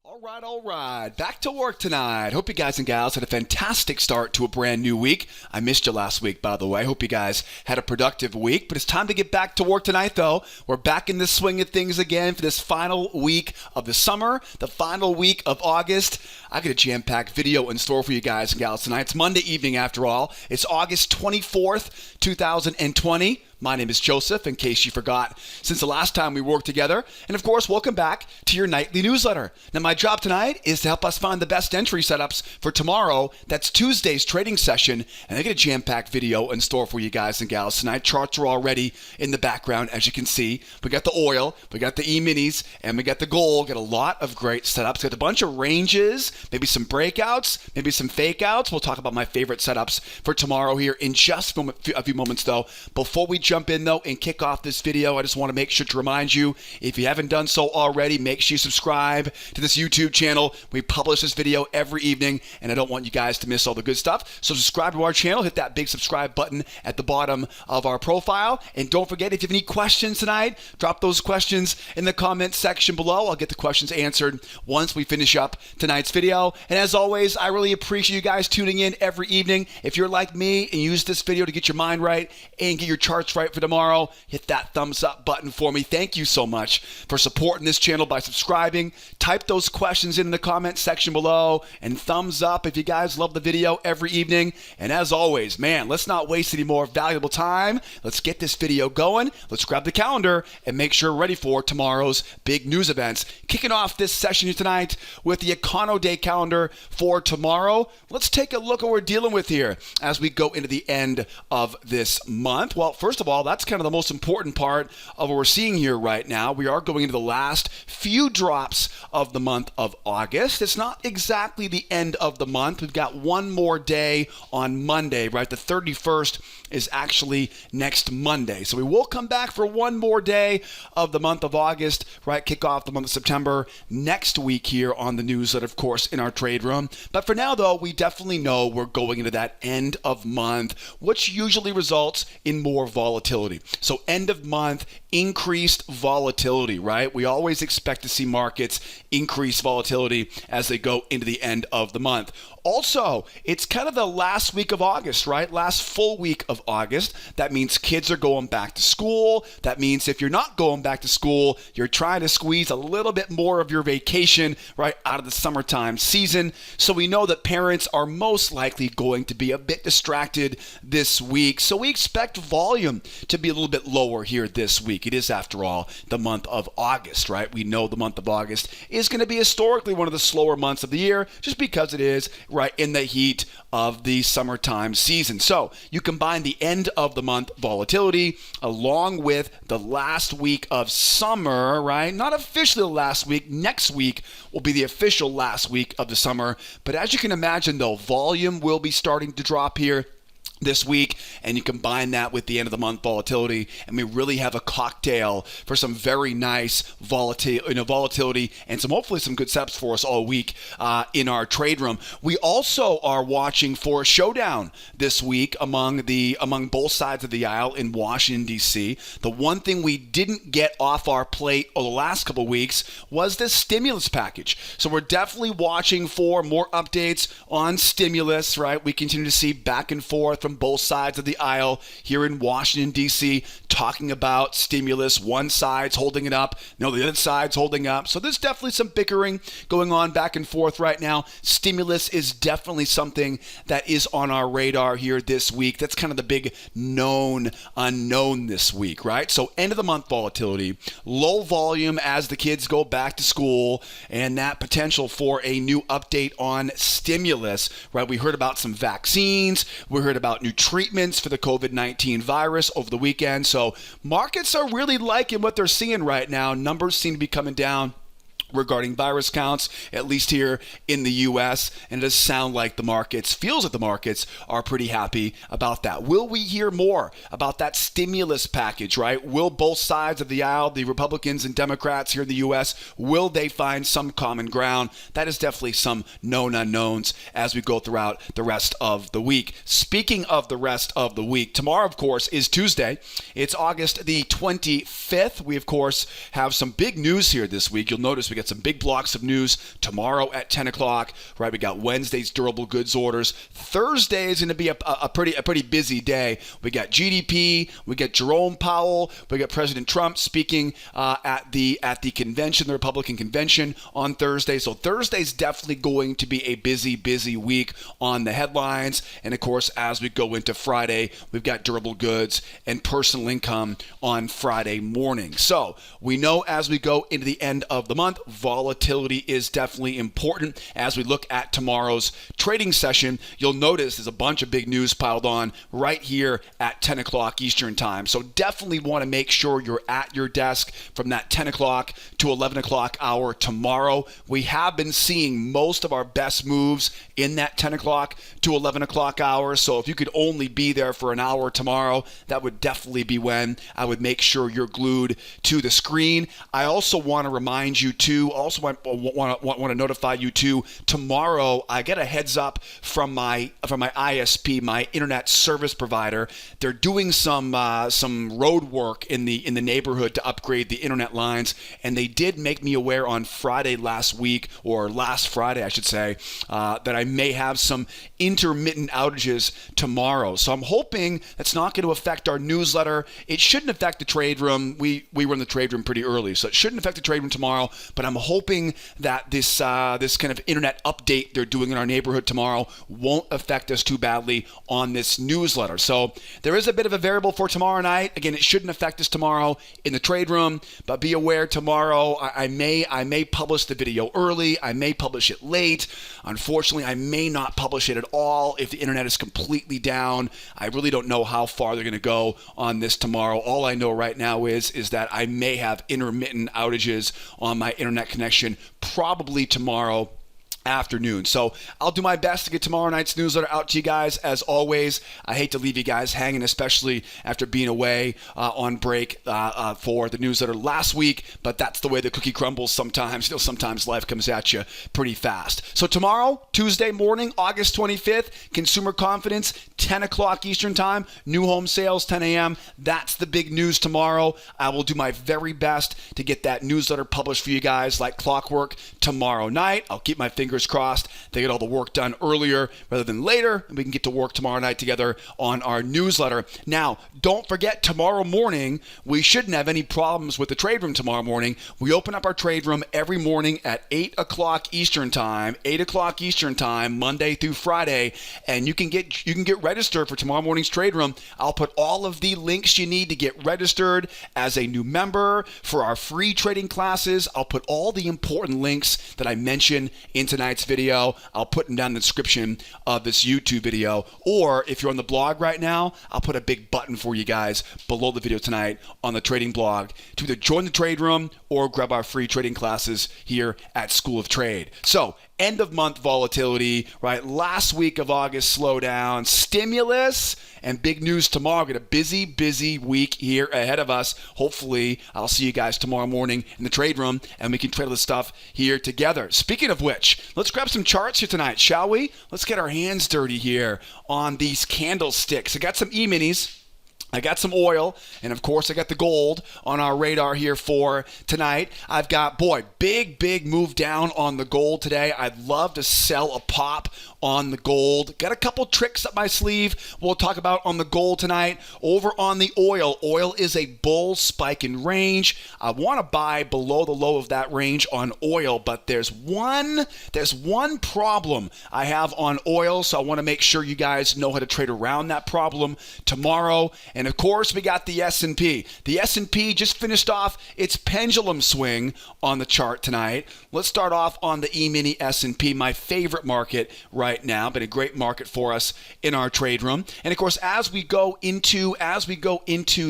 All right. Back to work tonight. Hope you guys and gals had a fantastic start to a brand new week. I missed you last week, by the way. Hope you guys had a productive week. But it's time to get back to work tonight, though. We're back in the swing of things again for this final week of the summer, the final week of August. I got a jam-packed video in store for you guys and gals tonight. It's Monday evening, after all. It's August 24th, 2020. My name is Joseph, in case you forgot, since the last time we worked together. And of course, welcome back to your nightly newsletter. Now, my job tonight is to help us find the best entry setups for tomorrow. That's Tuesday's trading session. And I got a jam-packed video in store for you guys and gals tonight. Charts are already in the background, as you can see. We got the oil, we got the E-minis, and we got the gold. Got a lot of great setups. Got a bunch of ranges, maybe some breakouts, maybe some fake outs. We'll talk about my favorite setups for tomorrow here in just a few moments, though. Before we jump in, though, and kick off this video, I just want to make sure to remind you, if you haven't done so already, make sure you subscribe to this YouTube channel. We publish this video every evening, and I don't want you guys to miss all the good stuff. So subscribe to our channel, hit that big subscribe button at the bottom of our profile, and don't forget, if you have any questions tonight, drop those questions in the comment section below. I'll get the questions answered once we finish up tonight's video. And as always, I really appreciate you guys tuning in every evening. If you're like me and use this video to get your mind right and get your charts right for tomorrow, hit that thumbs up button for me. Thank you so much for supporting this channel by subscribing. Type those questions in the comment section below, and thumbs up if you guys love the video every evening. And as always, man, let's not waste any more valuable time. Let's get this video going. Let's grab the calendar and make sure we're ready for tomorrow's big news events. Kicking off this session tonight with the Econo Day calendar for tomorrow. Let's take a look at what we're dealing with here as we go into the end of this month. Well, first of all, that's kind of the most important part of what we're seeing here right now. We are going into the last few drops of the month of August. It's not exactly the end of the month. We've got one more day on Monday, right? The 31st is actually next Monday. So we will come back for one more day of the month of August, right? Kick off the month of September next week here on the newsletter, of course, in our trade room. But for now, though, we definitely know we're going into that end of month, which usually results in more volatility. So end of month, increased volatility, right? We always expect to see markets increase volatility as they go into the end of the month. Also, it's kind of the last week of August, right? Last full week of August. That means kids are going back to school. That means if you're not going back to school, you're trying to squeeze a little bit more of your vacation, right, out of the summertime season. So we know that parents are most likely going to be a bit distracted this week. So we expect volume to be a little bit lower here this week. It is, after all, the month of August, right? We know the month of August is going to be historically one of the slower months of the year just because it is, right, in the heat of the summertime season. So you combine the end of the month volatility along with the last week of summer, right? Not officially the last week. Next week will be the official last week of the summer. But as you can imagine, though, volume will be starting to drop here this week, and you combine that with the end of the month volatility, and we really have a cocktail for some very nice volatility and hopefully some good setups for us all week in our trade room. We also are watching for a showdown this week among both sides of the aisle in Washington, D.C. The one thing we didn't get off our plate over the last couple of weeks was the stimulus package. So we're definitely watching for more updates on stimulus, right? We continue to see back and forth from both sides of the aisle here in Washington, D.C., talking about stimulus. One side's holding it up, no, the other side's holding up. So there's definitely some bickering going on back and forth right now. Stimulus is definitely something that is on our radar here this week. That's kind of the big known unknown this week, right? So end of the month volatility, low volume as the kids go back to school, and that potential for a new update on stimulus, right? We heard about some vaccines. We heard about new treatments for the COVID-19 virus over the weekend. So markets are really liking what they're seeing right now. Numbers seem to be coming down regarding virus counts, at least here in the U.S., and it does sound like the markets, feels like the markets are pretty happy about that. Will we hear more about that stimulus package, right? Will both sides of the aisle, the Republicans and Democrats here in the U.S., will they find some common ground? That is definitely some known unknowns as we go throughout the rest of the week. Speaking of the rest of the week, tomorrow, of course, is Tuesday. It's August the 25th. We, of course, have some big news here this week. You'll notice we We got some big blocks of news tomorrow at 10 o'clock, right? We got Wednesday's durable goods orders. Thursday is going to be a pretty busy day. We got GDP, we got Jerome Powell, we got President Trump speaking at the convention, the Republican convention on Thursday. So Thursday's definitely going to be a busy week on the headlines. And of course, as we go into Friday, we've got durable goods and personal income on Friday morning. So we know as we go into the end of the month, volatility is definitely important. As we look at tomorrow's trading session, you'll notice there's a bunch of big news piled on right here at 10 o'clock Eastern time. So definitely want to make sure you're at your desk from that 10 o'clock to 11 o'clock hour tomorrow. We have been seeing most of our best moves in that 10 o'clock to 11 o'clock hour. So if you could only be there for an hour tomorrow, that would definitely be when I would make sure you're glued to the screen. I also want to remind you too, also want to notify you too, tomorrow I get a heads up from my ISP, my internet service provider. They're doing some road work in the neighborhood to upgrade the internet lines, and they did make me aware on Friday last Friday I should say, that I may have some intermittent outages tomorrow. So I'm hoping that's not going to affect our newsletter. It shouldn't affect the trade room. We run the trade room pretty early, so it shouldn't affect the trade room tomorrow, but I'm hoping that this kind of internet update they're doing in our neighborhood tomorrow won't affect us too badly on this newsletter. So there is a bit of a variable for tomorrow night. Again, it shouldn't affect us tomorrow in the trade room, but be aware tomorrow I may publish the video early. I may publish it late. Unfortunately, I may not publish it at all if the internet is completely down. I really don't know how far they're going to go on this tomorrow. All I know right now is that I may have intermittent outages on my internet connection probably tomorrow afternoon. So I'll do my best to get tomorrow night's newsletter out to you guys. As always, I hate to leave you guys hanging, especially after being away on break for the newsletter last week, but that's the way the cookie crumbles sometimes. Sometimes life comes at you pretty fast. So tomorrow, Tuesday morning, August 25th, consumer confidence, 10 o'clock Eastern time, new home sales, 10 a.m. That's the big news tomorrow. I will do my very best to get that newsletter published for you guys like clockwork tomorrow night. I'll keep my fingers crossed they get all the work done earlier rather than later, and we can get to work tomorrow night together on our newsletter. Now, don't forget, tomorrow morning, we shouldn't have any problems with the trade room tomorrow morning. We open up our trade room every morning at 8 o'clock Eastern time, Monday through Friday, and you can get registered for tomorrow morning's trade room. I'll put all of the links you need to get registered as a new member for our free trading classes. I'll put all the important links that I mentioned in tonight's video. I'll put them down in the description of this YouTube video. Or if you're on the blog right now, I'll put a big button for you guys below the video tonight on the trading blog to either join the trade room or grab our free trading classes here at School of Trade. So, end of month volatility, right? Last week of August slowdown, stimulus, and big news tomorrow. We've got a busy week here ahead of us. Hopefully, I'll see you guys tomorrow morning in the trade room, and we can trade all this stuff here together. Speaking of which, let's grab some charts here tonight, shall we? Let's get our hands dirty here on these candlesticks. I got some E-minis. I got some oil, and of course I got the gold on our radar here for tonight. I've got, big move down on the gold today. I'd love to sell a pop on the gold. Got a couple tricks up my sleeve we'll talk about on the gold tonight. Over on the oil is a bull spike in range. I want to buy below the low of that range on oil, but there's one problem I have on oil, so I want to make sure you guys know how to trade around that problem tomorrow. And of course, we got the S&P. The S&P just finished off its pendulum swing on the chart tonight. Let's start off on the E-mini S&P, my favorite market right now. Been a great market for us in our trade room. And of course, as we go into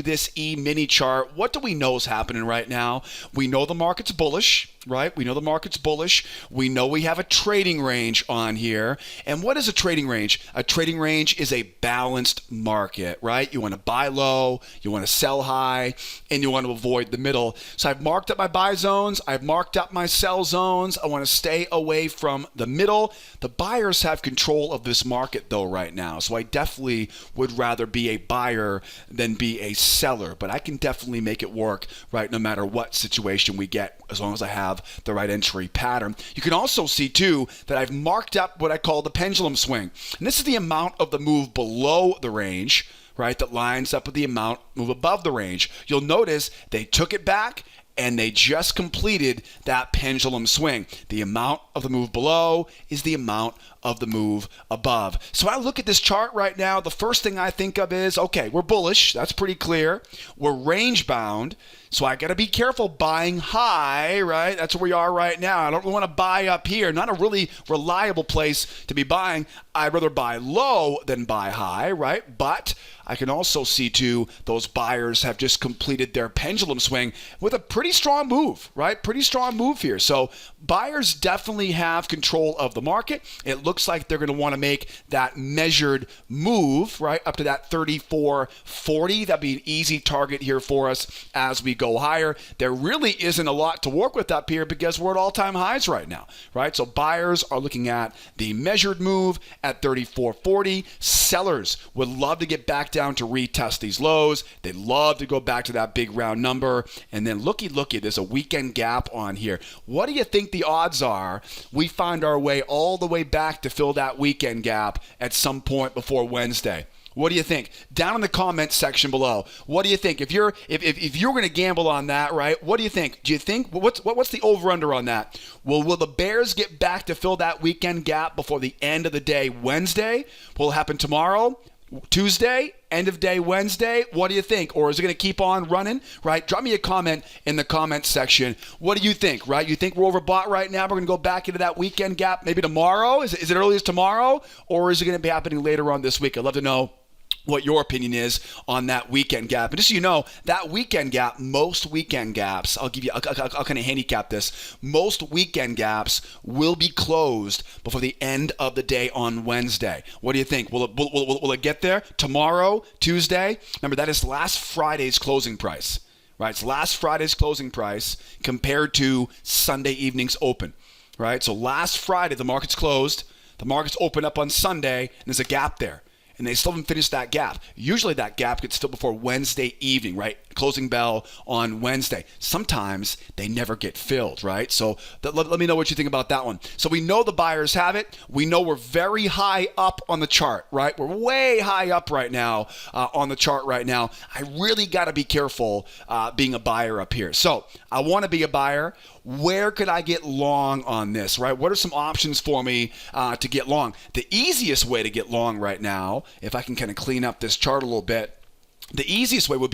this E-mini chart, what do we know is happening right now? We know the market's bullish. Right? We know the market's bullish. We know we have a trading range on here. And what is a trading range? A trading range is a balanced market, right? You want to buy buy low, you want to sell high, and you want to avoid the middle. So I've marked up my buy zones. I've marked up my sell zones. I want to stay away from the middle. The buyers have control of this market, though, right now. So I definitely would rather be a buyer than be a seller. But I can definitely make it work, right, no matter what situation we get, as long as I have the right entry pattern. You can also see, too, that I've marked up what I call the pendulum swing. And this is the amount of the move below the range, right, that lines up with the amount move above the range. You'll notice they took it back and they just completed that pendulum swing. The amount of the move below is the amount of the move above. So when I look at this chart right now, the first thing I think of is, okay, we're bullish. That's pretty clear. We're range bound. So I got to be careful buying high, right? That's where we are right now. I don't really want to buy up here. Not a really reliable place to be buying. I'd rather buy low than buy high, right? But I can also see, too, those buyers have just completed their pendulum swing with a pretty strong move, right? Pretty strong move here. So buyers definitely have control of the market. It looks like they're going to want to make that measured move, right, up to that 34.40. That'd be an easy target here for us as we go higher. There really isn't a lot to work with up here because we're at all-time highs right now, right? So buyers are looking at the measured move at 34.40. Sellers would love to get back down to retest these lows. They'd love to go back to that big round number. And then looky, there's a weekend gap on here. What do you think the odds are we find our way all the way back to fill that weekend gap at some point before Wednesday? What do you think? Down in the comments section below. What do you think? If you're going to gamble on that, right? What do you think? Do you think what's the over under on that? Well, will the Bears get back to fill that weekend gap before the end of the day Wednesday? Will it happen tomorrow? Tuesday, end of day Wednesday? What do you think? Or is it going to keep on running, right? Drop me a comment in the comments section. What do you think, right? You think we're overbought right now? We're going to go back into that weekend gap maybe tomorrow? Is it early as tomorrow? Or is it going to be happening later on this week? I'd love to know what your opinion is on that weekend gap. And just so you know, that weekend gap, most weekend gaps, I'll kind of handicap this. Most weekend gaps will be closed before the end of the day on Wednesday. What do you think? Will it get there tomorrow, Tuesday? Remember, that is last Friday's closing price, right? It's last Friday's closing price compared to Sunday evening's open, right? So last Friday, the market's closed. The market's open up on Sunday, and there's a gap there. And they still haven't finished that gap. Usually that gap gets filled before Wednesday evening, right? Closing bell on Wednesday. Sometimes they never get filled, right? So let me know what you think about that one. So we know the buyers have it. We know we're very high up on the chart, right? We're way high up right now on the chart right now. I really got to be careful being a buyer up here. So I want to be a buyer. Where could I get long on this, right? What are some options for me to get long? The easiest way to get long right now, if I can kind of clean up this chart a little bit, the easiest way would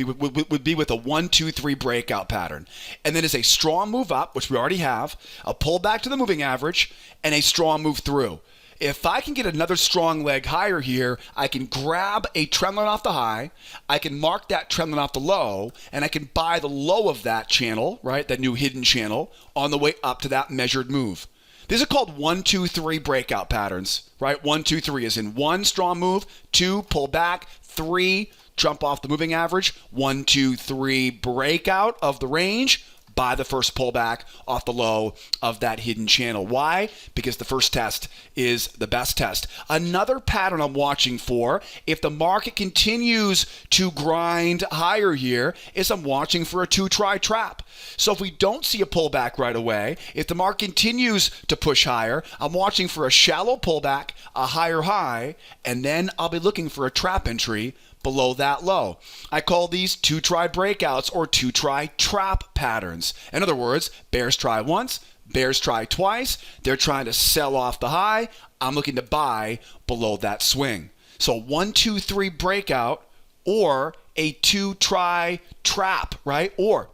be with a 1, 2, 3 breakout pattern. And then is a strong move up, which we already have, a pull back to the moving average, and a strong move through. If I can get another strong leg higher here, I can grab a trend line off the high, I can mark that trend line off the low, and I can buy the low of that channel, right, that new hidden channel, on the way up to that measured move. These are called 1, 2, 3 breakout patterns, right? 1, 2, 3 is in 1, strong move, 2, pull back, 3, jump off the moving average, 1, 2, 3, breakout of the range, buy the first pullback off the low of that hidden channel. Why? Because the first test is the best test. Another pattern I'm watching for, if the market continues to grind higher here, is I'm watching for a 2-try trap. So if we don't see a pullback right away, if the market continues to push higher, I'm watching for a shallow pullback, a higher high, and then I'll be looking for a trap entry below that low. I call these 2-try breakouts or 2-try trap patterns. In other words, bears try once, bears try twice. They're trying to sell off the high. I'm looking to buy below that swing. So 1, 2, 3 breakout or a 2-try trap, right? Or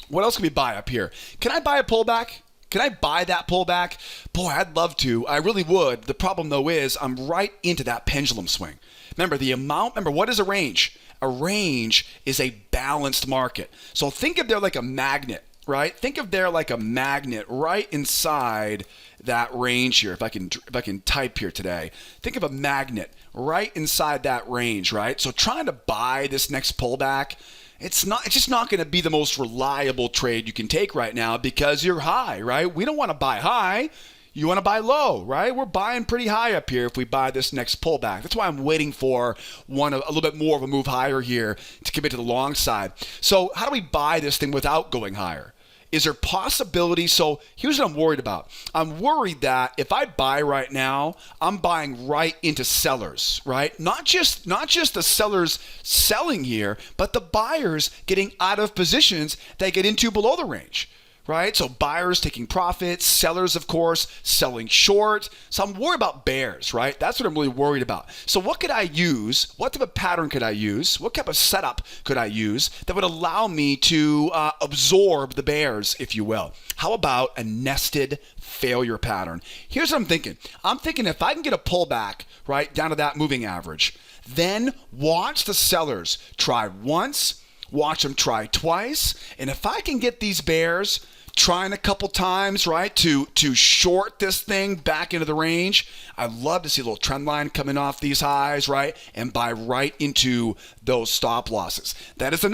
what else can we buy up here? Can I buy a pullback? Can I buy that pullback? Boy, I'd love to. I really would. The problem, though, is I'm right into that pendulum swing. Remember, what is a range? A range is a balanced market. So think of there like a magnet, right? Think of there like a magnet right inside that range here. If I can type here today, think of a magnet right inside that range, right? So trying to buy this next pullback, it's just not going to be the most reliable trade you can take right now because you're high, right? We don't want to buy high. You want to buy low, right? We're buying pretty high up here if we buy this next pullback. That's why I'm waiting for a little bit more of a move higher here to commit to the long side. So how do we buy this thing without going higher? Is there possibility? So here's what I'm worried about. I'm worried that if I buy right now, I'm buying right into sellers, right? Not just the sellers selling here, but the buyers getting out of positions they get into below the range. Right? So buyers taking profits, sellers, of course, selling short. So I'm worried about bears, right? That's what I'm really worried about. So what could I use? What type of pattern could I use? What type of setup could I use that would allow me to absorb the bears, if you will? How about a nested failure pattern? Here's what I'm thinking. I'm thinking if I can get a pullback, right, down to that moving average, then watch the sellers try once, watch them try twice, and if I can get these bears trying a couple times, right, to short this thing back into the range, I'd love to see a little trend line coming off these highs, right, and buy right into those stop losses. That is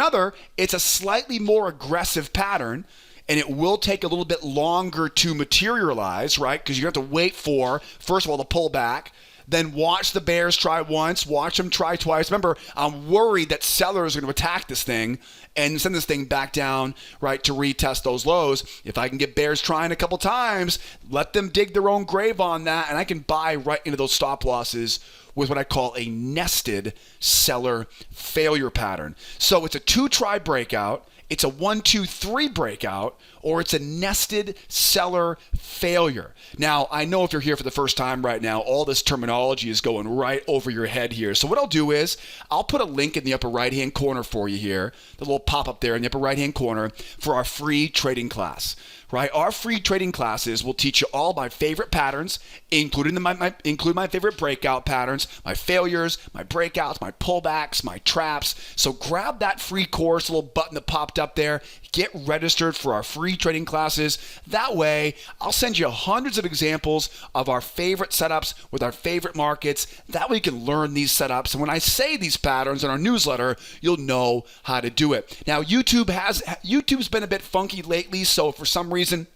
it's a slightly more aggressive pattern, and it will take a little bit longer to materialize, right, because you have to wait for, first of all, the pullback, then watch the bears try once, watch them try twice. Remember, I'm worried that sellers are going to attack this thing and send this thing back down, right, to retest those lows. If I can get bears trying a couple times, let them dig their own grave on that, and I can buy right into those stop losses with what I call a nested seller failure pattern. So it's a 2-try breakout, it's a 1-2-3 breakout, or it's a nested seller failure. Now, I know if you're here for the first time right now, all this terminology is going right over your head here. So what I'll do is I'll put a link in the upper right-hand corner for you here, the little pop-up there in the upper right-hand corner for our free trading class. Right, our free trading classes will teach you all my favorite patterns, including my favorite breakout patterns, my failures, my breakouts, my pullbacks, my traps. So grab that free course, little button that popped up there. Get registered for our free trading classes. That way, I'll send you hundreds of examples of our favorite setups with our favorite markets. That way you can learn these setups. And when I say these patterns in our newsletter, you'll know how to do it. Now, YouTube's been a bit funky lately, so for some reason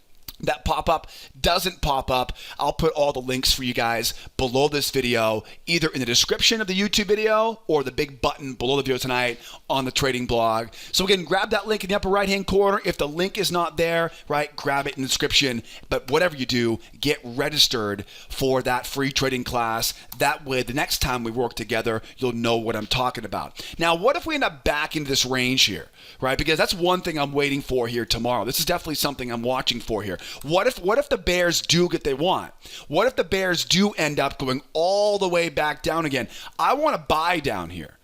that pop-up doesn't pop up, I'll put all the links for you guys below this video, either in the description of the YouTube video or the big button below the video tonight on the trading blog. So again, grab that link in the upper right-hand corner. If the link is not there, right, grab it in the description. But whatever you do, get registered for that free trading class. That way, the next time we work together, you'll know what I'm talking about. Now, what if we end up back into this range here, right? Because that's one thing I'm waiting for here tomorrow. This is definitely something I'm watching for here. What if the bears do get what they want? What if the bears do end up going all the way back down again? I want to buy down here.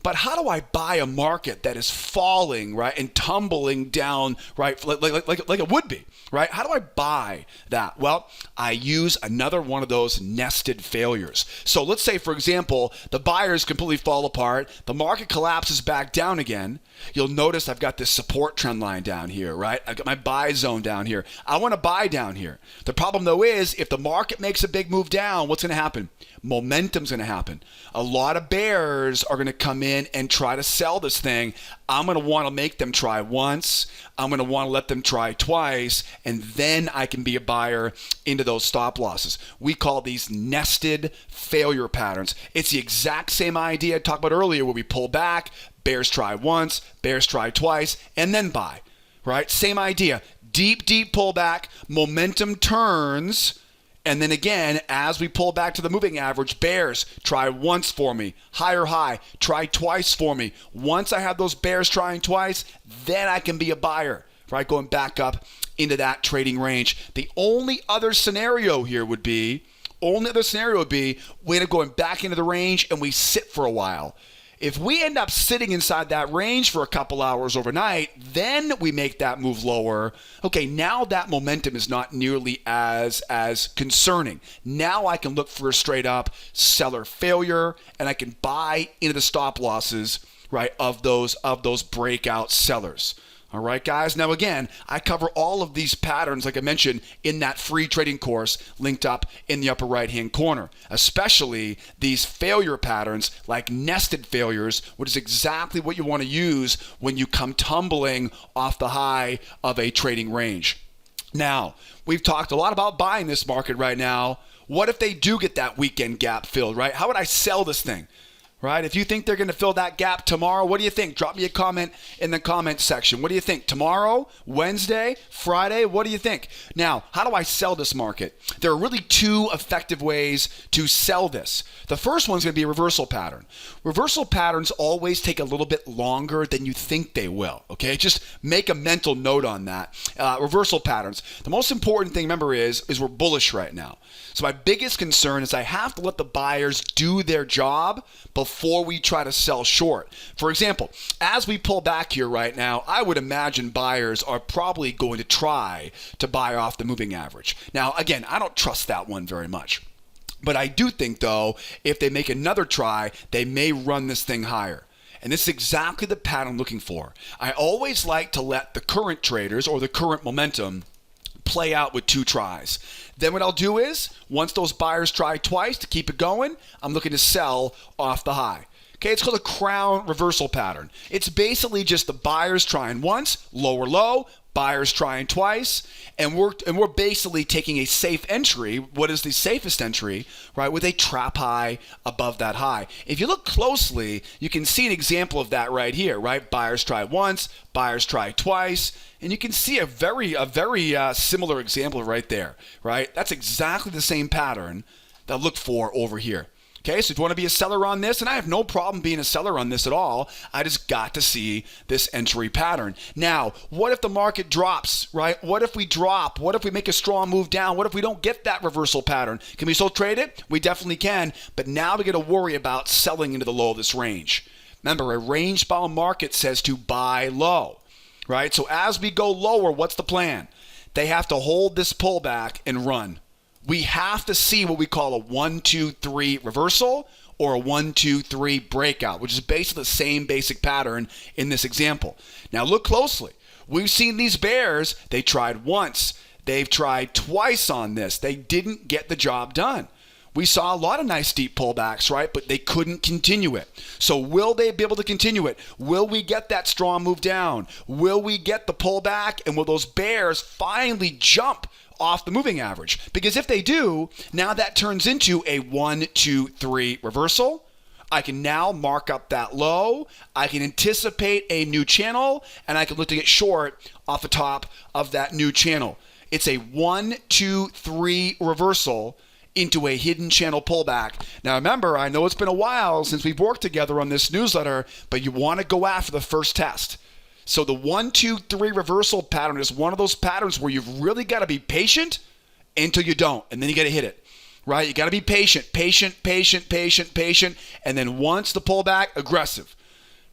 But how do I buy a market that is falling, right, and tumbling down, right, like it would be, right? How do I buy that? Well, I use another one of those nested failures. So let's say, for example, the buyers completely fall apart, the market collapses back down again. You'll notice I've got this support trend line down here, right? I've got my buy zone down here. I want to buy down here. The problem, though, is if the market makes a big move down, what's going to happen? Momentum's going to happen. A lot of bears are going to come in and try to sell this thing. I'm going to want to make them try once. I'm going to want to let them try twice, and then I can be a buyer into those stop losses. We call these nested failure patterns. It's the exact same idea I talked about earlier where we pull back, bears try once, bears try twice, and then buy, right? Same idea. Deep pullback, momentum turns, and then again, as we pull back to the moving average, bears try once for me, higher high, try twice for me. Once I have those bears trying twice, then I can be a buyer, right? Going back up into that trading range. The only other scenario here would be, we end up going back into the range and we sit for a while. If we end up sitting inside that range for a couple hours overnight, then we make that move lower. Okay, now that momentum is not nearly as concerning. Now I can look for a straight up seller failure, and I can buy into the stop losses, right, of those breakout sellers. All right, guys. Now, again, I cover all of these patterns, like I mentioned, in that free trading course linked up in the upper right-hand corner, especially these failure patterns like nested failures, which is exactly what you want to use when you come tumbling off the high of a trading range. Now, we've talked a lot about buying this market right now. What if they do get that weekend gap filled, right? How would I sell this thing? Right? If you think they're going to fill that gap tomorrow, what do you think? Drop me a comment in the comment section. What do you think? Tomorrow, Wednesday, Friday? What do you think? Now, how do I sell this market? There are really two effective ways to sell this. The first one's going to be a reversal pattern. Reversal patterns always take a little bit longer than you think they will, okay? Just make a mental note on that. Reversal patterns. The most important thing, remember, is we're bullish right now. So my biggest concern is I have to let the buyers do their job before we try to sell short. For example, as we pull back here right now, I would imagine buyers are probably going to try to buy off the moving average. Now, again, I don't trust that one very much. But I do think, though, if they make another try, they may run this thing higher. And this is exactly the pattern I'm looking for. I always like to let the current traders or the current momentum play out with two tries. Then what I'll do is, once those buyers try twice to keep it going, I'm looking to sell off the high. Okay, it's called a crown reversal pattern. It's basically just the buyers trying once, lower low, buyers trying twice, and we're basically taking a safe entry. What is the safest entry, right? With a trap high above that high. If you look closely, you can see an example of that right here, right? Buyers try once, buyers try twice, and you can see a very similar example right there, right? That's exactly the same pattern that I look for over here. Okay, so if you want to be a seller on this, and I have no problem being a seller on this at all, I just got to see this entry pattern. Now, what if the market drops, right? What if we drop? What if we make a strong move down? What if we don't get that reversal pattern? Can we still trade it? We definitely can, but now we got to worry about selling into the low of this range. Remember, a range-bound market says to buy low, right? So as we go lower, what's the plan? They have to hold this pullback and run. We have to see what we call a 1, 2, 3 reversal or a 1, 2, 3 breakout, which is basically the same basic pattern in this example. Now look closely. We've seen these bears. They tried once. They've tried twice on this. They didn't get the job done. We saw a lot of nice deep pullbacks, right? But they couldn't continue it. So will they be able to continue it? Will we get that strong move down? Will we get the pullback? And will those bears finally jump off the moving average? Because if they do, now that turns into a 1, 2, 3 reversal. I can now mark up that low. I can anticipate a new channel, and I can look to get short off the top of that new channel. It's a 1, 2, 3 reversal into a hidden channel pullback. Now remember, I know it's been a while since we've worked together on this newsletter, but you want to go after the first test. So the 1, 2, 3 reversal pattern is one of those patterns where you've really got to be patient until you don't, and then you got to hit it, right? You got to be patient, and then once the pullback, aggressive,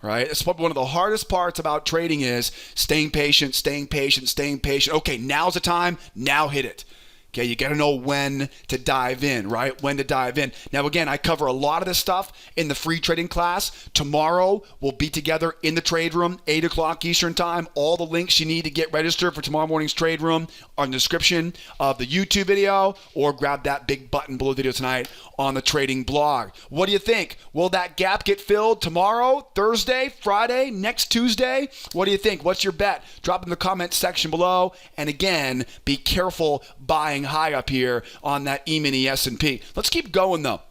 right? It's probably one of the hardest parts about trading is staying patient. Okay, now's the time, now hit it. Okay, you got to know when to dive in, right? When to dive in. Now, again, I cover a lot of this stuff in the free trading class. Tomorrow, we'll be together in the trade room, 8 o'clock Eastern time. All the links you need to get registered for tomorrow morning's trade room are in the description of the YouTube video, or grab that big button below the video tonight on the trading blog. What do you think? Will that gap get filled tomorrow, Thursday, Friday, next Tuesday? What do you think? What's your bet? Drop in the comment section below. And again, be careful buying high up here on that E-mini S&P. Let's keep going though.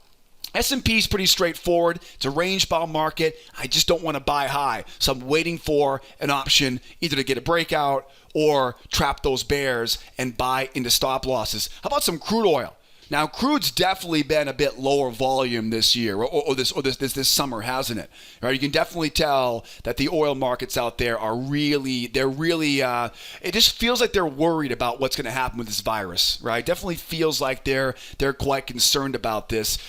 S&P is pretty straightforward. It's a range-bound market. I just don't want to buy high. So I'm waiting for an option either to get a breakout or trap those bears and buy into stop losses. How about some crude oil? Now, crude's definitely been a bit lower volume this year, or this summer, hasn't it? Right? You can definitely tell that the oil markets out there are really, it just feels like they're worried about what's going to happen with this virus, right? Definitely feels like they're quite concerned about this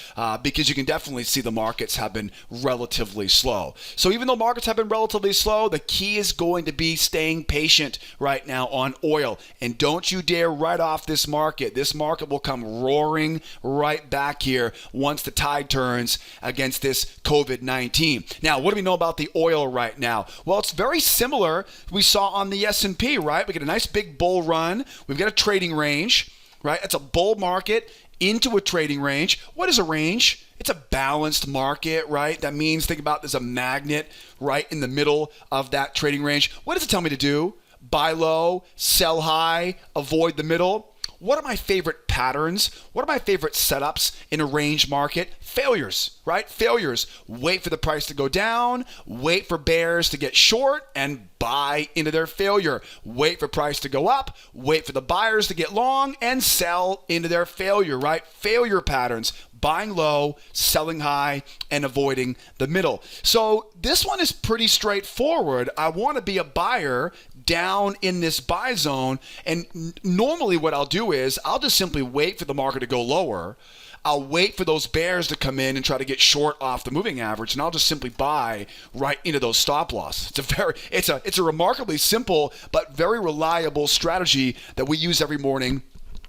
because you can definitely see the markets have been relatively slow. So even though markets have been relatively slow, the key is going to be staying patient right now on oil. And don't you dare write off this market. This market will come roaring roaring right back here once the tide turns against this COVID-19. Now, what do we know about the oil right now? Well, it's very similar we saw on the S&P, right? We get a nice big bull run. We've got a trading range, right? It's a bull market into a trading range. What is a range? It's a balanced market, right? That means, think about there's a magnet right in the middle of that trading range. What does it tell me to do? Buy low, sell high, avoid the middle. What are my favorite patterns? What are my favorite setups in a range market? Failures, right? Failures. Wait for the price to go down, wait for bears to get short and buy into their failure. Wait for price to go up, wait for the buyers to get long and sell into their failure, right? Failure patterns. Buying low, selling high, and avoiding the middle. So this one is pretty straightforward. I want to be a buyer down in this buy zone. And normally what I'll do is I'll just simply wait for the market to go lower. I'll wait for those bears to come in and try to get short off the moving average, and I'll just simply buy right into those stop loss. It's a remarkably simple but very reliable strategy that we use every morning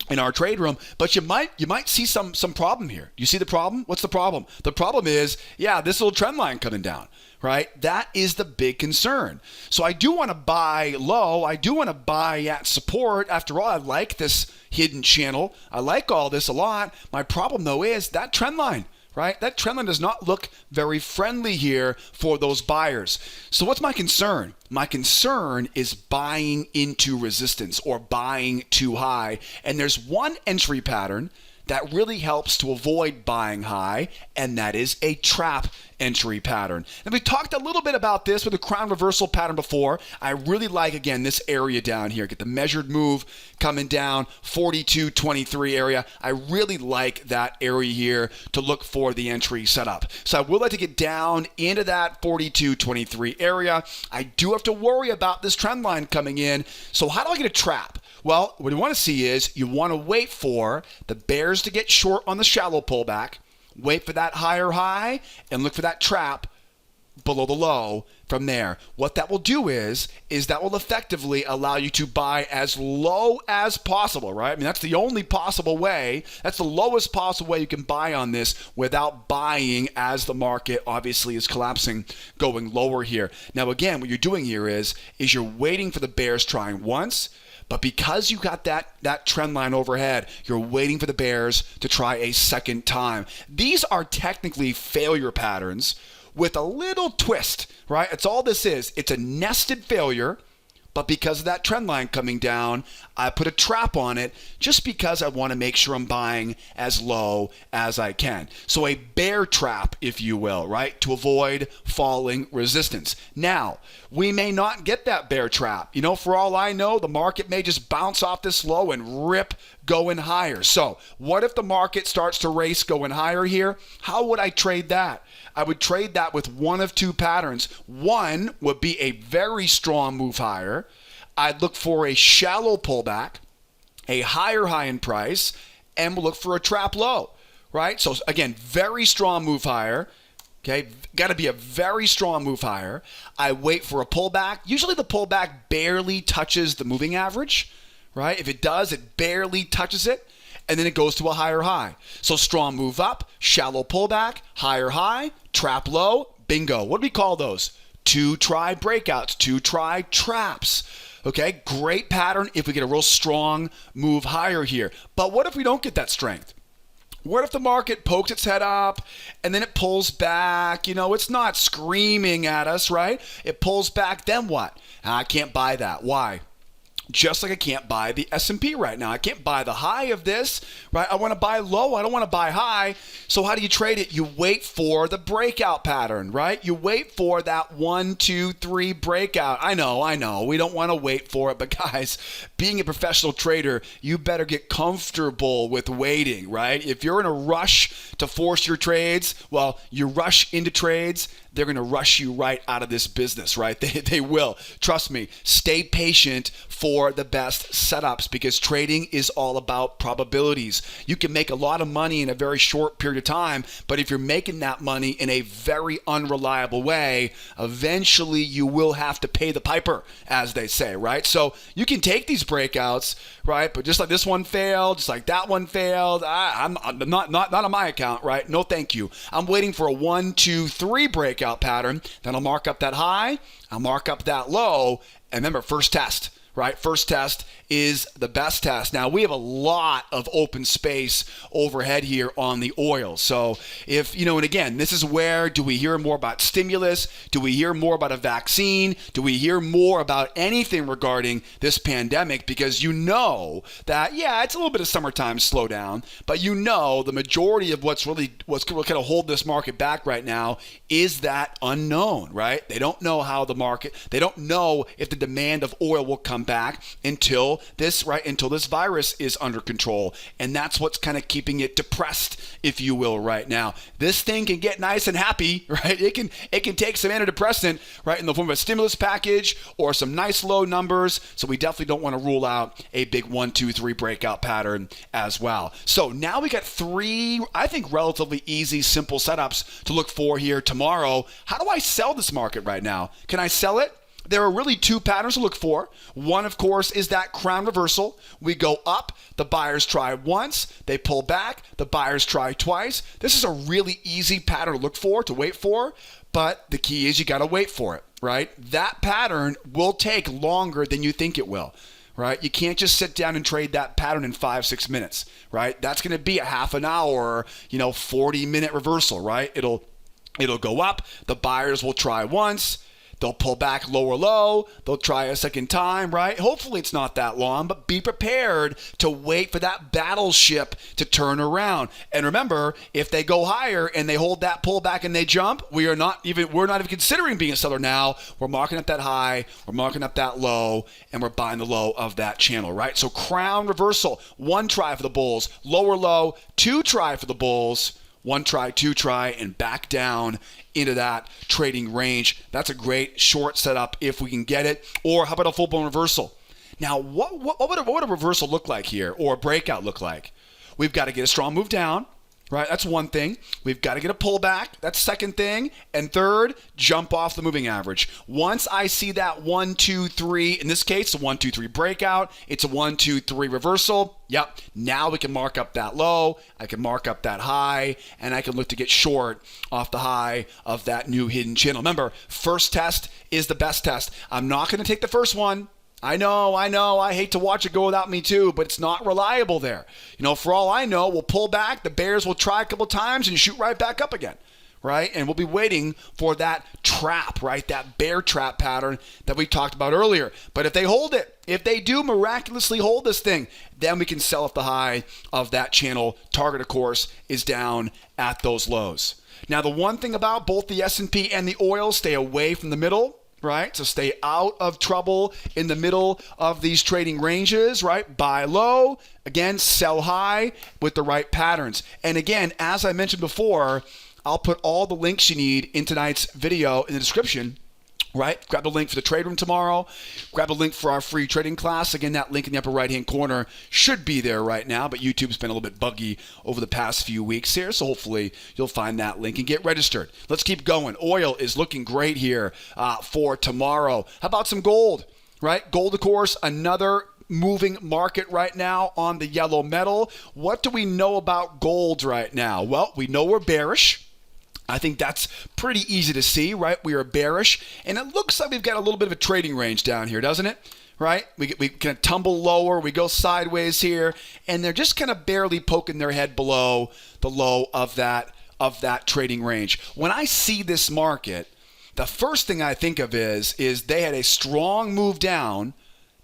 in our trade room. But you might see some problem here. You see the problem? What's the problem? The problem is, this little trend line coming down, right? That is the big concern. So I do want to buy low. I do want to buy at support. After all, I like this hidden channel. I like all this a lot. My problem, though, is that trend line, right? That trend line does not look very friendly here for those buyers. So what's my concern? My concern is buying into resistance or buying too high. And there's one entry pattern that really helps to avoid buying high, and that is a trap entry pattern. And we talked a little bit about this with the crown reversal pattern before. I really like, again, this area down here. Get the measured move coming down, 42.23 area. I really like that area here to look for the entry setup. So I would like to get down into that 42.23 area. I do have to worry about this trend line coming in. So how do I get a trap? Well, what you want to see is you want to wait for the bears to get short on the shallow pullback, wait for that higher high, and look for that trap below the low from there. What that will do is that will effectively allow you to buy as low as possible, right? I mean, that's the only possible way. That's the lowest possible way you can buy on this without buying as the market obviously is collapsing, going lower here. Now, again, what you're doing here is you're waiting for the bears trying once, but because you got that trend line overhead, you're waiting for the bears to try a second time. These are technically failure patterns with a little twist, right? It's all this is. It's a nested failure, but because of that trend line coming down, I put a trap on it just because I want to make sure I'm buying as low as I can. So a bear trap, if you will, right? To avoid falling resistance. Now, we may not get that bear trap. You know, for all I know, the market may just bounce off this low and rip going higher. So what if the market starts to race going higher here? How would I trade that? I would trade that with one of two patterns. One would be a very strong move higher. I'd look for a shallow pullback, a higher high in price, and we'll look for a trap low, right? So again, very strong move higher. Okay, got to be a very strong move higher. I wait for a pullback. Usually the pullback barely touches the moving average, right? If it does, it barely touches it. And then it goes to a higher high. So strong move up, shallow pullback, higher high, trap low, bingo. What do we call those? Two try breakouts, two try traps. Okay, great pattern if we get a real strong move higher here. But what if we don't get that strength? What if the market pokes its head up and then it pulls back? You know, it's not screaming at us, right? It pulls back, then what? I can't buy that. Why? Just like I can't buy the S&P right now. I can't buy the high of this, right? I want to buy low. I don't want to buy high. So how do you trade it? You wait for the breakout pattern, right? You wait for that 1, 2, 3 breakout. I know. We don't want to wait for it. But guys, being a professional trader, you better get comfortable with waiting, right? If you're in a rush to force your trades, well, you rush into trades. they're going to rush you right out of this business, right? They will. Trust me. Stay patient for the best setups because trading is all about probabilities. You can make a lot of money in a very short period of time, but if you're making that money in a very unreliable way, eventually you will have to pay the piper, as they say, right? So you can take these breakouts, right? But just like this one failed, just like that one failed, I'm not on my account, right? No, thank you. I'm waiting for a 1, 2, 3 breakout pattern. Then I'll mark up that high, I'll mark up that low, and remember, first test. Right? First test is the best test. Now, we have a lot of open space overhead here on the oil. So if, and again, this is where do we hear more about stimulus? Do we hear more about a vaccine? Do we hear more about anything regarding this pandemic? Because that, it's a little bit of summertime slowdown, but the majority of what's going to hold this market back right now is that unknown, right? They don't know how they don't know if the demand of oil will come back until this virus is under control, and that's what's kind of keeping it depressed, if you will, right now. This thing can get nice and happy, right? It can take some antidepressant, right, in the form of a stimulus package or some nice low numbers. So we definitely don't want to rule out a big 1, 2, 3 breakout pattern as well. So now we got 3, I think, relatively easy, simple setups to look for here tomorrow. How do I sell this market right now? Can I sell it? There are really 2 patterns to look for. One, of course, is that crown reversal. We go up, the buyers try once, they pull back, the buyers try twice. This is a really easy pattern to look for, to wait for, but the key is you got to wait for it, right? That pattern will take longer than you think it will. Right? You can't just sit down and trade that pattern in 5-6 minutes, right? That's going to be a half an hour, 40-minute reversal, right? It'll go up, the buyers will try once, they'll pull back lower low. They'll try a second time, right? Hopefully it's not that long, but be prepared to wait for that battleship to turn around. And remember, if they go higher and they hold that pullback and they jump, we're not even considering being a seller now. We're marking up that high, we're marking up that low, and we're buying the low of that channel, right? So crown reversal, 1 try for the bulls, lower low, 2 try for the bulls. 1 try, 2 try, and back down into that trading range. That's a great short setup if we can get it. Or how about a full-blown reversal? Now, what would a reversal look like here, or a breakout look like? We've got to get a strong move down, right? That's one thing. We've got to get a pullback. That's second thing. And third, jump off the moving average. Once I see that 1, 2, 3, in this case, a 1, 2, 3 breakout, it's a 1, 2, 3 reversal. Yep. Now we can mark up that low. I can mark up that high, and I can look to get short off the high of that new hidden channel. Remember, first test is the best test. I'm not going to take the first one. I know. I hate to watch it go without me too, but it's not reliable there. For all I know, we'll pull back. The bears will try a couple times and shoot right back up again, right? And we'll be waiting for that trap, right? That bear trap pattern that we talked about earlier. But if they hold it, if they do miraculously hold this thing, then we can sell off the high of that channel. Target, of course, is down at those lows. Now, the one thing about both the S&P and the oil, stay away from the middle. Right? So stay out of trouble in the middle of these trading ranges, right? Buy low, again, sell high with the right patterns. And again, as I mentioned before, I'll put all the links you need in tonight's video in the description. Right? Grab the link for the trade room tomorrow. Grab a link for our free trading class. Again, that link in the upper right-hand corner should be there right now, but YouTube's been a little bit buggy over the past few weeks here, so hopefully you'll find that link and get registered. Let's keep going. Oil is looking great here for tomorrow. How about some gold? Right? Gold, of course, another moving market right now on the yellow metal. What do we know about gold right now? Well, we know we're bearish. I think that's pretty easy to see, right? We are bearish, and it looks like we've got a little bit of a trading range down here, doesn't it? Right? We kind of tumble lower, we go sideways here, and they're just kind of barely poking their head below the low of that trading range. When I see this market, the first thing I think of is they had a strong move down,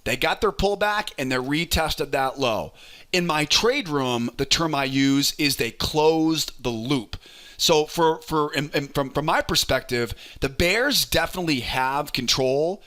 they got their pullback, and they retested that low. In my trade room, the term I use is they closed the loop. So from my perspective, the bears definitely have control,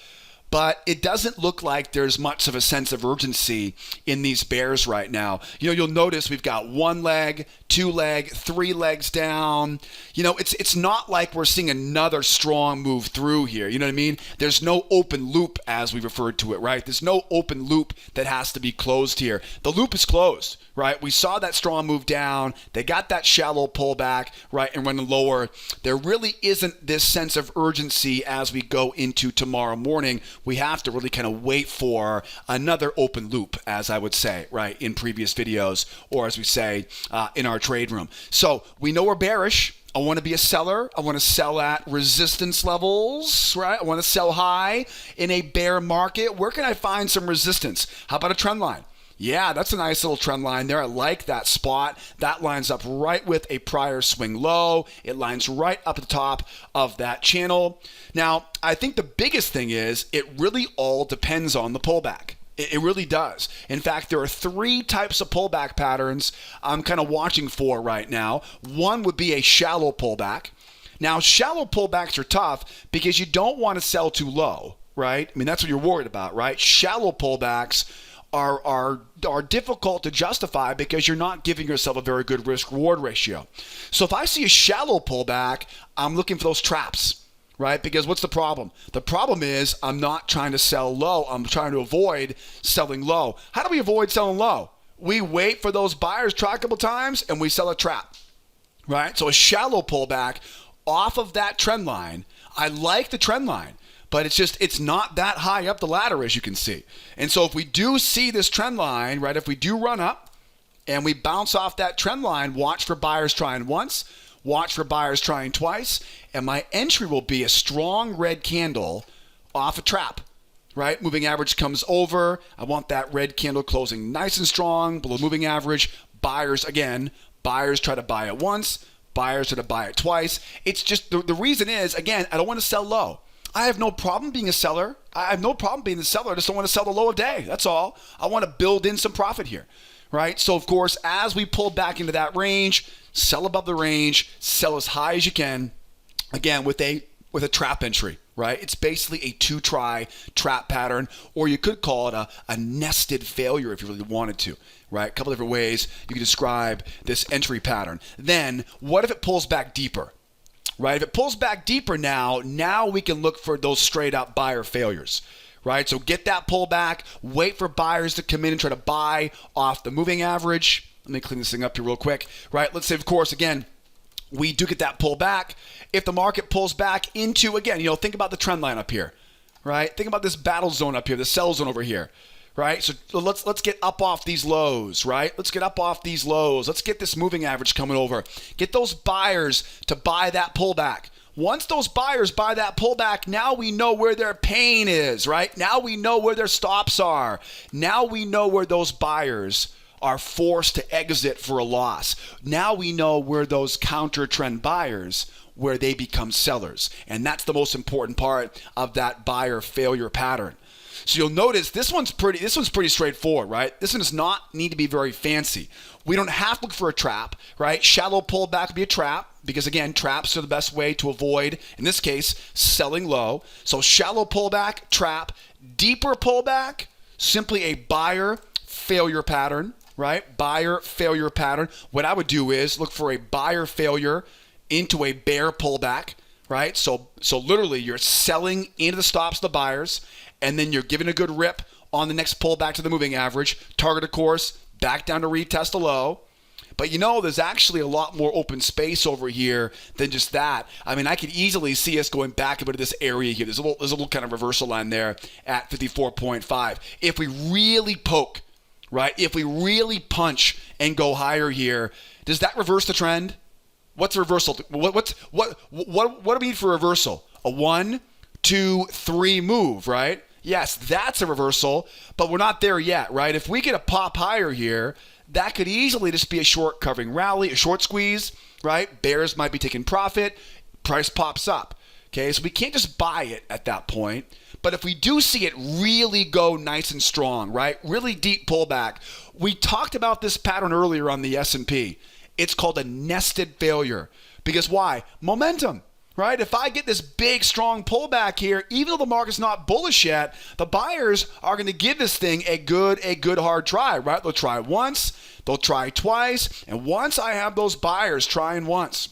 but it doesn't look like there's much of a sense of urgency in these bears right now. You'll notice we've got one leg, two leg, three legs down. It's not like we're seeing another strong move through here. You know what I mean? There's no open loop, as we referred to it, right? There's no open loop that has to be closed here. The loop is closed, right? We saw that strong move down. They got that shallow pullback, right, and running lower. There really isn't this sense of urgency as we go into tomorrow morning. We have to really kind of wait for another open loop, as I would say, right, in previous videos, or as we say in our trade room. So we know we're bearish. I want to be a seller. I want to sell at resistance levels, right? I want to sell high in a bear market. Where can I find some resistance? How about a trend line? Yeah, that's a nice little trend line there. I like that spot. That lines up right with a prior swing low. It lines right up at the top of that channel. Now, I think the biggest thing is it really all depends on the pullback. It really does. In fact, there are three types of pullback patterns I'm kind of watching for right now. One would be a shallow pullback. Now, shallow pullbacks are tough because you don't want to sell too low, right? I mean, that's what you're worried about, right? Shallow pullbacks are difficult to justify because you're not giving yourself a very good risk-reward ratio. So if I see a shallow pullback, I'm looking for those traps, right? Because what's the problem? The problem is I'm not trying to sell low. I'm trying to avoid selling low. How do we avoid selling low? We wait for those buyers, try a couple times, and we sell a trap, right? So a shallow pullback off of that trend line. I like the trend line, but it's not that high up the ladder, as you can see. And so if we do see this trend line, right, if we do run up and we bounce off that trend line, watch for buyers trying once, watch for buyers trying twice, and my entry will be a strong red candle off a trap, right? Moving average comes over. I want that red candle closing nice and strong below moving average. Buyers try to buy it once, buyers try to buy it twice. It's just, the reason is, again, I don't want to sell low. I have no problem being a seller. I have no problem being the seller. I just don't want to sell the low of day. That's all. I want to build in some profit here, right? So, of course, as we pull back into that range, sell above the range, sell as high as you can, again, with a trap entry, right? It's basically a two-try trap pattern, or you could call it a nested failure if you really wanted to, right? A couple different ways you can describe this entry pattern. Then, what if it pulls back deeper? Right? If it pulls back deeper now we can look for those straight up buyer failures, right? So get that pullback, wait for buyers to come in and try to buy off the moving average. Let me clean this thing up here real quick, right? Let's say, of course, again, we do get that pullback. If the market pulls back into, again, think about the trend line up here, right? Think about this battle zone up here, the sell zone over here. Right? So let's get up off these lows, right? Let's get up off these lows. Let's get this moving average coming over. Get those buyers to buy that pullback. Once those buyers buy that pullback, now we know where their pain is, right? Now we know where their stops are. Now we know where those buyers are forced to exit for a loss. Now we know where those counter trend buyers, where they become sellers. And that's the most important part of that buyer failure pattern. So you'll notice this one's pretty straightforward, right? This one does not need to be very fancy. We don't have to look for a trap, right? Shallow pullback would be a trap because, again, traps are the best way to avoid, in this case, selling low. So shallow pullback, trap. Deeper pullback, simply a buyer failure pattern, right? Buyer failure pattern. What I would do is look for a buyer failure into a bear pullback, right? So literally you're selling into the stops of the buyers, and then you're giving a good rip on the next pullback to the moving average. Target, of course, back down to retest a low. But there's actually a lot more open space over here than just that. I mean, I could easily see us going back into this area here. There's a little kind of reversal line there at 54.5. If we really poke, right? If we really punch and go higher here, does that reverse the trend? What's a reversal? What do we need for reversal? A 1, 2, 3 move, right? Yes, that's a reversal, but we're not there yet, right? If we get a pop higher here, that could easily just be a short covering rally, a short squeeze, right? Bears might be taking profit, price pops up, okay? So we can't just buy it at that point. But if we do see it really go nice and strong, right? Really deep pullback. We talked about this pattern earlier on the S&P. It's called a nested failure. Because why? Momentum. right? If I get this big, strong pullback here, even though the market's not bullish yet, the buyers are going to give this thing a good hard try, right? They'll try once, they'll try twice, and once I have those buyers trying once,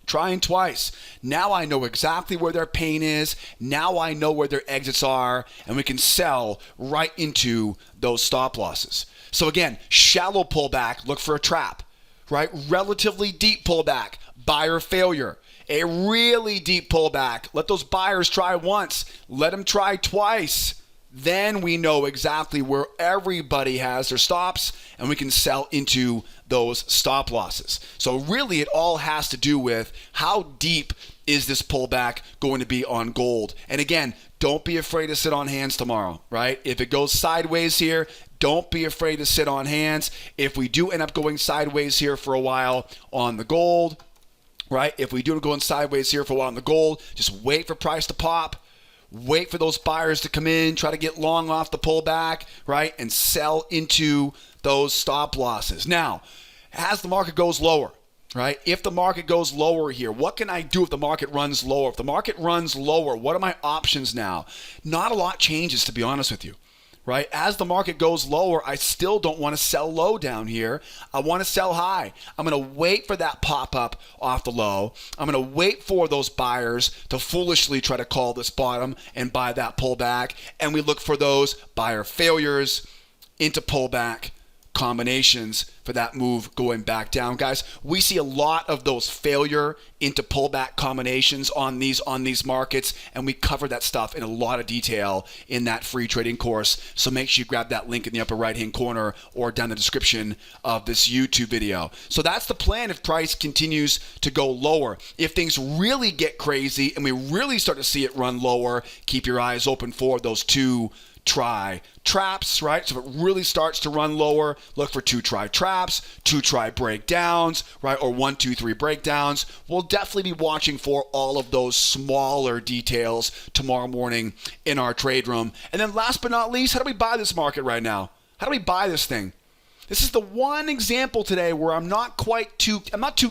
trying twice, now I know exactly where their pain is. Now I know where their exits are, and we can sell right into those stop losses. So again, shallow pullback, look for a trap, right? Relatively deep pullback, buyer failure. A really deep pullback, let those buyers try once, let them try twice. Then we know exactly where everybody has their stops, and we can sell into those stop losses. So really it all has to do with how deep is this pullback going to be on gold. And again, don't be afraid to sit on hands tomorrow, right? If it goes sideways here, don't be afraid to sit on hands. If we do end up going sideways here for a while on the gold, right? If we do go sideways here for a while on the gold, just wait for price to pop. Wait for those buyers to come in, try to get long off the pullback, right? And sell into those stop losses. Now, as the market goes lower, right? If the market goes lower here, what can I do if the market runs lower? If the market runs lower, what are my options now? Not a lot changes, to be honest with you. Right? As the market goes lower, I still don't want to sell low down here. I want to sell high. I'm going to wait for that pop up off the low. I'm going to wait for those buyers to foolishly try to call this bottom and buy that pullback. And we look for those buyer failures into pullback combinations for that move going back down. Guys, we see a lot of those failure into pullback combinations on these markets, and we cover that stuff in a lot of detail in that free trading course. So make sure you grab that link in the upper right hand corner or down the description of this YouTube video. So that's the plan if price continues to go lower. If things really get crazy and we really start to see it run lower, keep your eyes open for those two try traps, right? So if it really starts to run lower, look for two try traps, two try breakdowns, right? Or 1, 2, 3 breakdowns. We'll definitely be watching for all of those smaller details tomorrow morning in our trade room. And then last but not least, how do we buy this market right now? How do we buy this thing? This is the one example today where I'm not too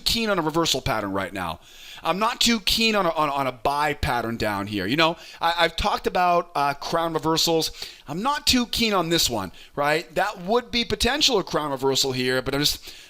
keen on a reversal pattern right now. I'm not too keen on a buy pattern down here. You know, I've talked about crown reversals. I'm not too keen on this one, right? That would be potential a crown reversal here, but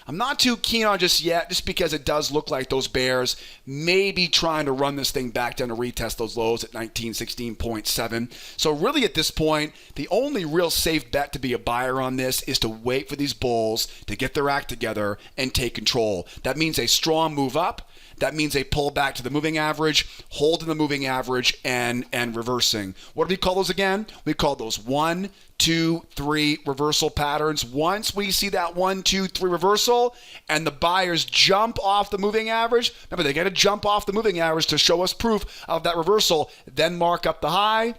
I'm not too keen on just yet, just because it does look like those bears may be trying to run this thing back down to retest those lows at 1916.7. So really at this point, the only real safe bet to be a buyer on this is to wait for these bulls to get their act together and take control. That means a strong move up. That means a pull back to the moving average, holding the moving average, and reversing. What do we call those again? We call those 1, 2, 3 reversal patterns. Once we see that 1, 2, 3 reversal and the buyers jump off the moving average, remember they got to jump off the moving average to show us proof of that reversal, then mark up the high,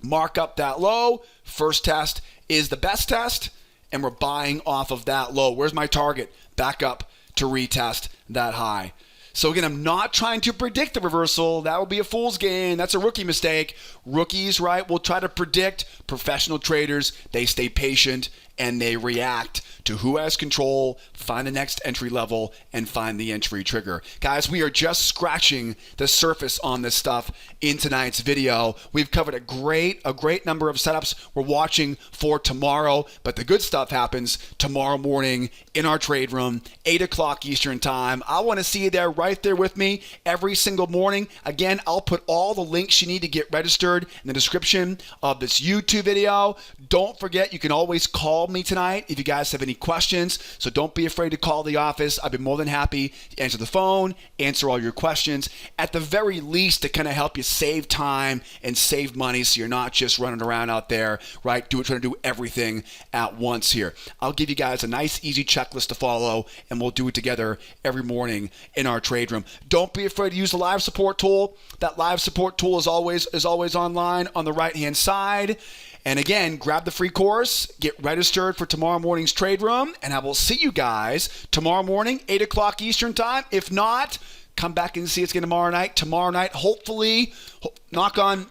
mark up that low. First test is the best test, and we're buying off of that low. Where's my target? Back up to retest that high. So again, I'm not trying to predict the reversal. That would be a fool's game. That's a rookie mistake. Rookies, right, will try to predict. Professional traders, they stay patient and they react to who has control, find the next entry level, and find the entry trigger. Guys, we are just scratching the surface on this stuff in tonight's video. We've covered a great number of setups we're watching for tomorrow, but the good stuff happens tomorrow morning in our trade room, 8 o'clock Eastern time. I want to see you there, right there with me every single morning. Again, I'll put all the links you need to get registered in the description of this YouTube video. Don't forget, you can always call me tonight if you guys have any questions, so don't be afraid to call the office. I'd be more than happy to answer the phone, answer all your questions, at the very least to kind of help you save time and save money so you're not just running around out there, right, trying to do everything at once here. I'll give you guys a nice, easy checklist to follow, and we'll do it together every morning in our trade room. Don't be afraid to use the live support tool. That live support tool is always online on the right-hand side. And again, grab the free course, get registered for tomorrow morning's trade room, and I will see you guys tomorrow morning, 8 o'clock Eastern time. If not, come back and see us again tomorrow night. Tomorrow night, hopefully, knock on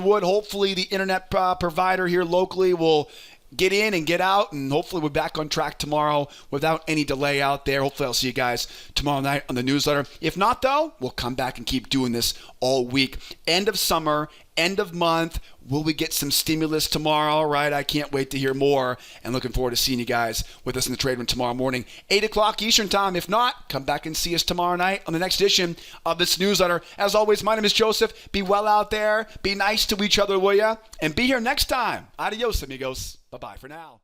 wood, hopefully the internet provider here locally will get in and get out, and hopefully we're back on track tomorrow without any delay out there. Hopefully I'll see you guys tomorrow night on the newsletter. If not, though, we'll come back and keep doing this all week. End of summer, end of month. Will we get some stimulus tomorrow? All right, I can't wait to hear more, and looking forward to seeing you guys with us in the trade room tomorrow morning, 8 o'clock Eastern time. If not, come back and see us tomorrow night on the next edition of this newsletter. As always, my name is Joseph. Be well out there. Be nice to each other, will ya? And be here next time. Adios, amigos. Bye-bye for now.